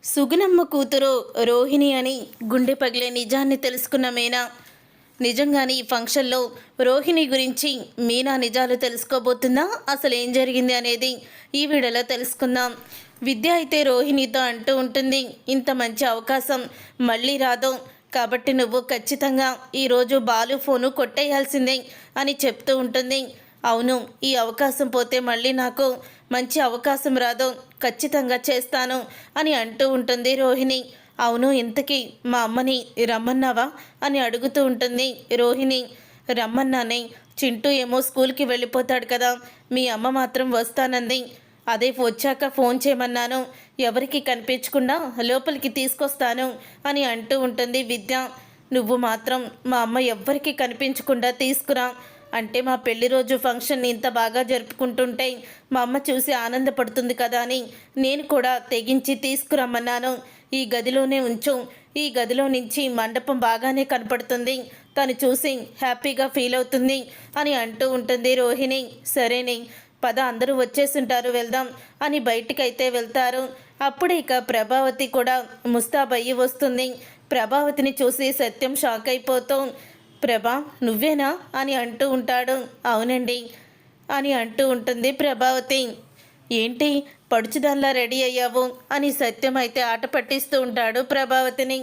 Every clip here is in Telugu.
సుగుణమ్మ కూతురు రోహిణి అని గుండె పగిలే నిజాన్ని తెలుసుకున్న మీనా నిజంగానే ఈ ఫంక్షన్లో రోహిణి గురించి మీనా నిజాలు తెలుసుకోబోతుందా? అసలు ఏం జరిగింది అనేది ఈ వీడియోలో తెలుసుకుందాం. విద్య అయితే రోహిణితో అంటూ ఉంటుంది, ఇంత మంచి అవకాశం మళ్ళీ రాదు, కాబట్టి నువ్వు ఖచ్చితంగా ఈరోజు బాలు ఫోను కొట్టేయాల్సిందే అని చెప్తూ ఉంటుంది. అవును, ఈ అవకాశం పోతే మళ్ళీ నాకు మంచి అవకాశం రాదు, ఖచ్చితంగా చేస్తాను అని అంటూ ఉంటుంది రోహిణి. అవును, ఇంతకీ మా అమ్మని రమ్మన్నావా అని అడుగుతూ ఉంటుంది రోహిణి. రమ్మన్నానే, చింటూ ఏమో స్కూల్కి వెళ్ళిపోతాడు కదా, మీ అమ్మ మాత్రం వస్తానంది. అదే వచ్చాక ఫోన్ చేయమన్నాను, ఎవరికి కనిపించకుండా లోపలికి తీసుకొస్తాను అని అంటూ ఉంటుంది విద్య. నువ్వు మాత్రం మా అమ్మ ఎవ్వరికి కనిపించకుండా తీసుకురా, అంటే మా పెళ్లి రోజు ఫంక్షన్ని ఇంత బాగా జరుపుకుంటుంటే మా అమ్మ చూసి ఆనందపడుతుంది కదా అని నేను కూడా తెగించి తీసుకురమ్మన్నాను. ఈ గదిలోనే ఉంచు, ఈ గదిలో నుంచి మండపం బాగానే కనపడుతుంది, తను చూసి హ్యాపీగా ఫీల్ అవుతుంది అని అంటూ ఉంటుంది రోహిణి. సరేనే పద, అందరూ వచ్చేస్తుంటారు, వెళ్దాం అని బయటికైతే వెళ్తారు. అప్పుడే ఇక ప్రభావతి కూడా ముస్తాబయ్యి వస్తుంది. ప్రభావతిని చూసి సత్యం షాక్ అయిపోతూ, ప్రభా నువ్వేనా అని అంటూ ఉంటాడు. అవునండి అని అంటూ ఉంటుంది ప్రభావతి. ఏంటి పడుచుదానిలా రెడీ అయ్యావు అని సత్యం అయితే ఆట పట్టిస్తూ ఉంటాడు ప్రభావతిని.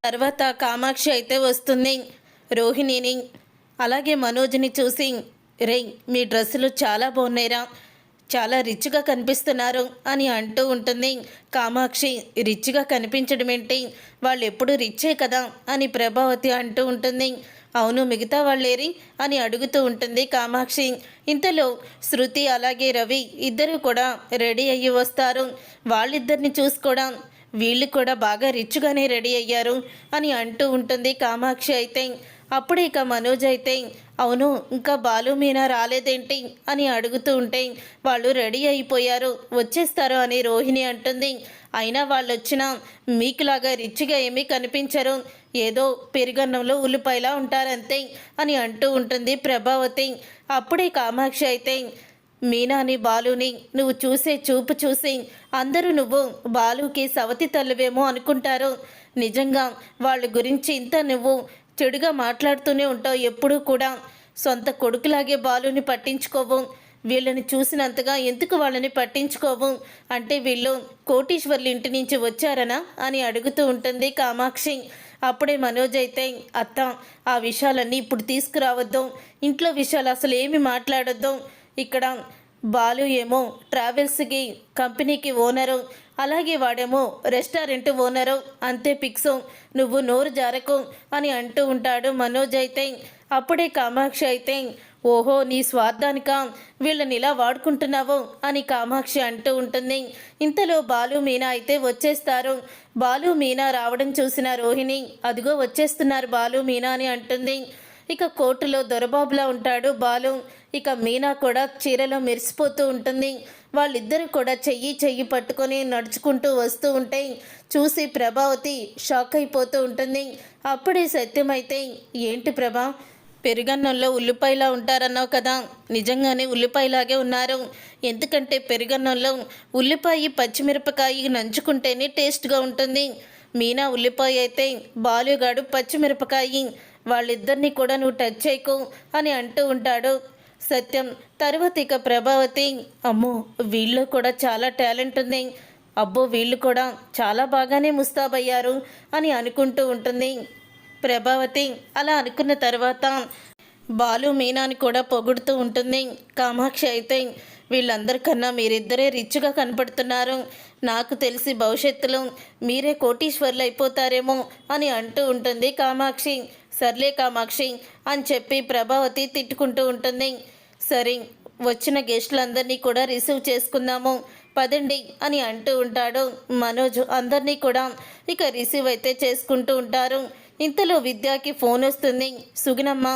తర్వాత కామాక్షి అయితే వస్తుంది రోహిణిని అలాగే మనోజ్ని చూసి, రే మీ డ్రెస్సులు చాలా బాగున్నాయిరా, చాలా రిచ్గా కనిపిస్తున్నారు అని అంటూ ఉంటుంది. కామాక్షి రిచ్గా కనిపించడం ఏంటి, వాళ్ళు ఎప్పుడు రిచ్చే కదా అని ప్రభావతి అంటూ ఉంటుంది. అవును, మిగతా వాళ్ళేరి అని అడుగుతూ ఉంటుంది కామాక్షి. ఇంతలో శృతి అలాగే రవి ఇద్దరు కూడా రెడీ అయ్యి వస్తారు. వాళ్ళిద్దరిని చూసుకోవడం, వీళ్ళు కూడా బాగా రిచ్గానే రెడీ అయ్యారు అని అంటూ ఉంటుంది కామాక్షి అయితే. అప్పుడు ఇక మనోజ్ అయితే, అవును ఇంకా బాలు మీనా రాలేదేంటి అని అడుగుతూ ఉంటే, వాళ్ళు రెడీ అయిపోయారు వచ్చేస్తారు అని రోహిణి అంటుంది. అయినా వాళ్ళు వచ్చినా మీకులాగా రిచ్గా ఏమీ కనిపించరు, ఏదో పెరుగన్నంలో ఉల్లిపాయలా ఉంటారంతే అని అంటూ ఉంటుంది ప్రభావతి. అప్పుడే కామాక్షి అయితే, మీనాని బాలుని నువ్వు చూసే చూపు చూసి అందరూ నువ్వు బాలుకి సవతి తల్లివేమో అనుకుంటారు, నిజంగా వాళ్ళ గురించి ఇంత నువ్వు చెడుగా మాట్లాడుతూనే ఉంటావు, ఎప్పుడూ కూడా సొంత కొడుకులాగే బాలుని పట్టించుకోవు, వీళ్ళని చూసినంతగా ఎందుకు వాళ్ళని పట్టించుకోవు, అంటే వీళ్ళు కోటీశ్వర్ల ఇంటి నుంచి వచ్చారనా అని అడుగుతూ ఉంటుంది కామాక్షి. అప్పుడే మనోజ్ అయితే, అత్త ఆ విషయాలన్నీ ఇప్పుడు తీసుకురావద్దు, ఇంట్లో విషయాలు అసలు ఏమి మాట్లాడొద్దు, ఇక్కడ బాలు ఏమో ట్రావెల్స్కి కంపెనీకి ఓనరు, అలాగే వాడేమో రెస్టారెంట్ ఓనరు, అంతే ఫిక్సు, నువ్వు నోరు జారకు అని అంటూ ఉంటాడు మనోజ్ అయితే. అప్పుడే కామాక్షి అయితే, ఓహో నీ స్వార్థానిక వీళ్ళని ఇలా వాడుకుంటున్నావు అని కామాక్షి అంటూ ఉంటుంది. ఇంతలో బాలు మీనా అయితే వచ్చేస్తారు. బాలు మీనా రావడం చూసిన రోహిణి, అదిగో వచ్చేస్తున్నారు బాలు మీనా అని అంటుంది. ఇక కోర్టులో దొరబాబులా ఉంటాడు బాలు, ఇక మీనా కూడా చీరలో మెరిసిపోతూ ఉంటుంది. వాళ్ళిద్దరూ కూడా చెయ్యి పట్టుకొని నడుచుకుంటూ వస్తూ ఉంటే చూసి ప్రభావతి షాక్ అయిపోతూ ఉంటుంది. అప్పుడే సత్యమైతే, ఏంటి ప్రభా పెరుగన్నంలో ఉల్లిపాయలా ఉంటారన్నావు కదా, నిజంగానే ఉల్లిపాయలాగే ఉన్నారు, ఎందుకంటే పెరుగన్నంలో ఉల్లిపాయ పచ్చిమిరపకాయ నంచుకుంటేనే టేస్ట్గా ఉంటుంది, మీనా ఉల్లిపాయ అయితే బాలుగాడు పచ్చిమిరపకాయ, వాళ్ళిద్దరినీ కూడా నువ్వు టచ్ చేయకు అని అంటూ ఉంటాడు సత్యం. తర్వాత ఇక ప్రభావతి, అమ్మో వీళ్ళు కూడా చాలా టాలెంట్ ఉంది, అబ్బో వీళ్ళు కూడా చాలా బాగానే ముస్తాబయ్యారు అని అనుకుంటూ ఉంటుంది ప్రభావతి. అలా అనుకున్న తర్వాత బాలు మీనాని కూడా పొగుడుతూ ఉంటుంది కామాక్షి అయితే, వీళ్ళందరికన్నా మీరిద్దరే రిచ్గా కనపడుతున్నారు, నాకు తెలిసి భవిష్యత్తులో మీరే కోటీశ్వర్లు అయిపోతారేమో అని అంటూ ఉంటుంది కామాక్షి. సర్లే కామాక్షి అని చెప్పి ప్రభావతి తిట్టుకుంటూ ఉంటుంది. సరే వచ్చిన గెస్టులందరినీ కూడా రిసీవ్ చేసుకుందాము పదండి అని అంటూ ఉంటాడు మనోజ్. అందరినీ కూడా ఇక రిసీవ్ అయితే చేసుకుంటూ ఉంటారు. ఇంతలో విద్యాకి ఫోన్ వస్తుంది. సుగుణమ్మ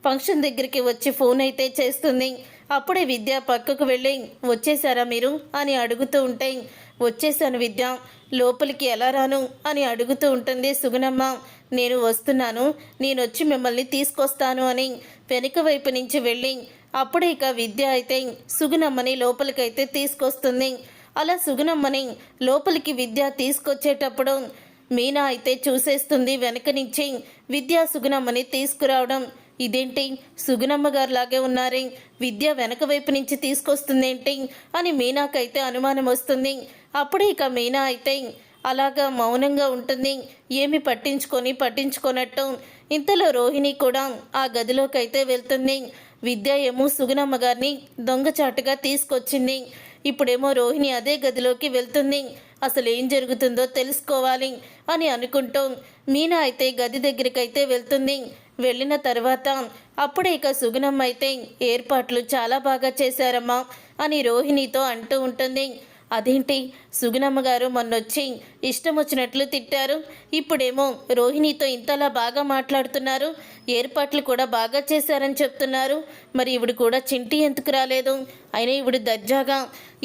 ఫంక్షన్ దగ్గరికి వచ్చి ఫోన్ అయితే చేస్తుంది. అప్పుడే విద్య పక్కకు వెళ్ళి, వచ్చేసారా మీరు అని అడుగుతూ ఉంటే, వచ్చేసాను విద్య, లోపలికి ఎలా రాను అని అడుగుతూ ఉంటుంది సుగుణమ్మ. నేను వస్తున్నాను, నేను వచ్చి మిమ్మల్ని తీసుకొస్తాను అని వెనుక వైపు నుంచి వెళ్ళి అప్పుడే ఇక విద్య అయితే సుగుణమ్మని లోపలికైతే తీసుకొస్తుంది. అలా సుగుణమ్మని లోపలికి విద్య తీసుకొచ్చేటప్పుడు మీనా అయితే చూసేస్తుంది వెనక నుంచి విద్య సుగుణమ్మని తీసుకురావడం. ఇదేంటి సుగుణమ్మ గారిలాగే ఉన్నారే, విద్య వెనక వైపు నుంచి తీసుకొస్తుందేంటి అని మీనాకైతే అనుమానం వస్తుంది. అప్పుడే ఇక మీనా అయితే అలాగా మౌనంగా ఉంటుంది, ఏమి పట్టించుకోనట్టు. ఇంతలో రోహిణి కూడా ఆ గదిలోకి అయితే వెళ్తుంది. విద్య ఏమో సుగుణమ్మ గారిని దొంగచాటుగా తీసుకొచ్చింది. ఇప్పుడేమో రోహిణి అదే గదిలోకి వెళ్తుంది. అసలు ఏం జరుగుతుందో తెలుసుకోవాలి అని అనుకుంటూ మీనా అయితే గది దగ్గరికైతే వెళ్తుంది. వెళ్ళిన తర్వాత అప్పుడే ఇక సుగుణమ్మ అయితే ఏర్పాట్లు చాలా బాగా చేశారమ్మా అని రోహిణితో అంటూ ఉంటుంది. అదేంటి సుగుణమ్మ గారు మొన్నొచ్చి ఇష్టం వచ్చినట్లు తిట్టారు, ఇప్పుడేమో రోహిణితో ఇంతలా బాగా మాట్లాడుతున్నారు, ఏర్పాట్లు కూడా బాగా చేశారని చెప్తున్నారు. మరి ఇవిడు కూడా చింటి ఎందుకు రాలేదు? అయినా ఇవిడు దర్జాగా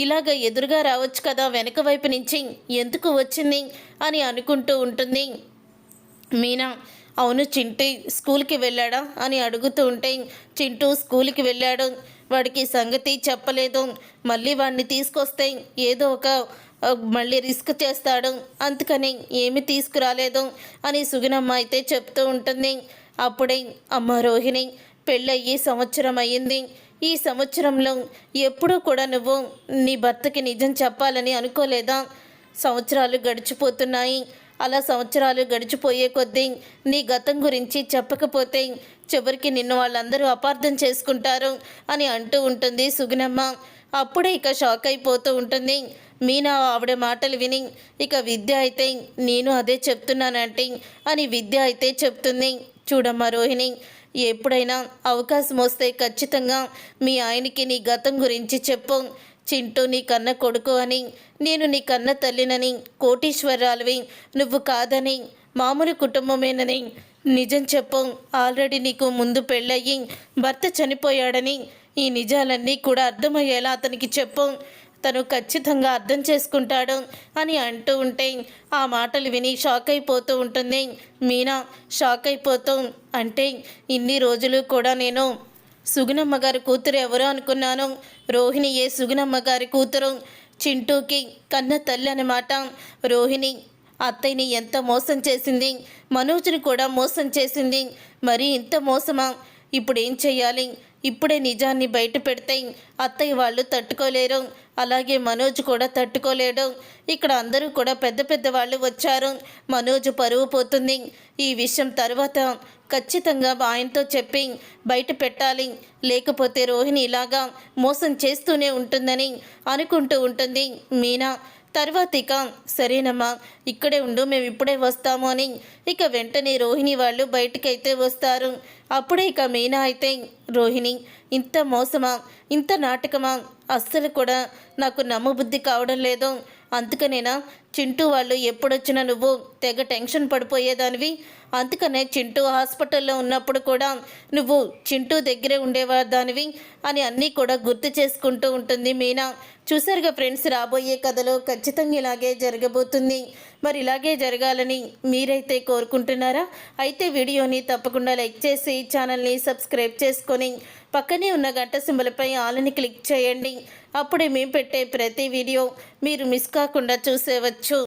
ఇలాగ ఎదురుగా రావచ్చు కదా, వెనక వైపు నుంచి ఎందుకు వచ్చింది అని అనుకుంటూ ఉంటుంది మీనా. అవును, చింటి స్కూల్కి వెళ్ళాడా అని అడుగుతూ ఉంటే చింటూ స్కూల్కి వెళ్ళాడు, వాడికి సంగతి చెప్పలేదు, మళ్ళీ వాడిని తీసుకొస్తే ఏదో ఒక మళ్ళీ రిస్క్ చేస్తాడు, అందుకని ఏమి తీసుకురాలేదు అని సుగుణమ్మ అయితే చెప్తూ ఉంటుంది. అప్పుడే అమ్మ రోహిణి, పెళ్ళయ్యి సంవత్సరం అయ్యింది, ఈ సంవత్సరంలో ఎప్పుడూ కూడా నువ్వు నీ భర్తకి నిజం చెప్పాలని అనుకోలేదా? సంవత్సరాలు గడిచిపోతున్నాయి, అలా సంవత్సరాలు గడిచిపోయే కొద్దీ నీ గతం గురించి చెప్పకపోతే చివరికి నిన్ను వాళ్ళందరూ అపార్థం చేసుకుంటారు అని అంటూ ఉంటుంది సుగుణమ్మ. అప్పుడే ఇక షాక్ అయిపోతూ ఉంటుంది మీనా ఆవిడ మాటలు విని. ఇక విద్య అయితే నేను అదే చెప్తున్నానంటే అని విద్య అయితే చెప్తుంది. చూడమ్మా రోహిణి, ఎప్పుడైనా అవకాశం వస్తే ఖచ్చితంగా మీ ఆయనకి నీ గతం గురించి చెప్పు. చింటూ నీ కన్న కొడుకు అని, నేను నీ కన్న తల్లినని, కోటీశ్వరాలువి నువ్వు కాదని, మామూలు కుటుంబమేనని నిజం చెప్పు. ఆల్రెడీ నీకు ముందు పెళ్ళయ్యి భర్త చనిపోయాడని ఈ నిజాలన్నీ కూడా అర్థమయ్యేలా అతనికి చెప్పు, తను ఖచ్చితంగా అర్థం చేసుకుంటాడు అని అంటూ ఉంటే ఆ మాటలు విని షాక్ అయిపోతూ ఉంటుంది మీనా. షాక్ అయిపోతూ అంటే ఇన్ని రోజులు కూడా నేను సుగుణమ్మ గారి కూతురు ఎవరో అనుకున్నాను, రోహిణియే సుగుణమ్మ గారి కూతురు, చింటూకి కన్న తల్లి అన్నమాట. రోహిణి అత్తయ్యని ఎంత మోసం చేసింది, మనోజ్ని కూడా మోసం చేసింది, మరి ఇంత మోసమా? ఇప్పుడు ఏం చెయ్యాలి? ఇప్పుడే నిజాన్ని బయట పెడితే అత్తయ్య వాళ్ళు తట్టుకోలేరు, అలాగే మనోజ్ కూడా తట్టుకోలేడు. ఇక్కడ అందరూ కూడా పెద్ద పెద్ద వాళ్ళు వచ్చారు, మనోజ్ పరువు పోతుంది. ఈ విషయం తర్వాత ఖచ్చితంగా ఆయనతో చెప్పి బయట పెట్టాలి, లేకపోతే రోహిణి ఇలాగా మోసం చేస్తూనే ఉంటుందని అనుకుంటూ ఉంటుంది మీనా. తర్వాత ఇక సరేనమ్మా ఇక్కడే ఉండు, మేము ఇప్పుడే వస్తాము అని ఇక వెంటనే రోహిణి వాళ్ళు బయటకైతే వస్తారు. అప్పుడే ఇక మీనా అయితే రోహిణి ఇంత మోసమా, ఇంత నాటకమా, అస్సలు కూడా నాకు నమ్మబుద్ధి కావడం లేదు, అందుకనేనా చింటూ వాళ్ళు ఎప్పుడొచ్చినా నువ్వు తెగ టెన్షన్ పడిపోయేదానివి, అందుకనే చింటూ హాస్పిటల్లో ఉన్నప్పుడు కూడా నువ్వు చింటూ దగ్గరే ఉండేవాదానివి అని అన్నీ కూడా గుర్తు చేసుకుంటూ ఉంటుంది మీనా. చూసారుగా ఫ్రెండ్స్, రాబోయే కథలో ఖచ్చితంగా ఇలాగే జరగబోతుంది. మరి ఇలాగే జరగాలని మీరైతే కోరుకుంటున్నారా? అయితే వీడియోని తప్పకుండా లైక్ చేసి ఛానల్ని సబ్స్క్రైబ్ చేసుకొని పక్కనే ఉన్న గంట సింబల్పై ఆల్ని క్లిక్ చేయండి. అప్పుడే మేము పెట్టే ప్రతి వీడియో మీరు మిస్ కాకుండా చూసేవచ్చు.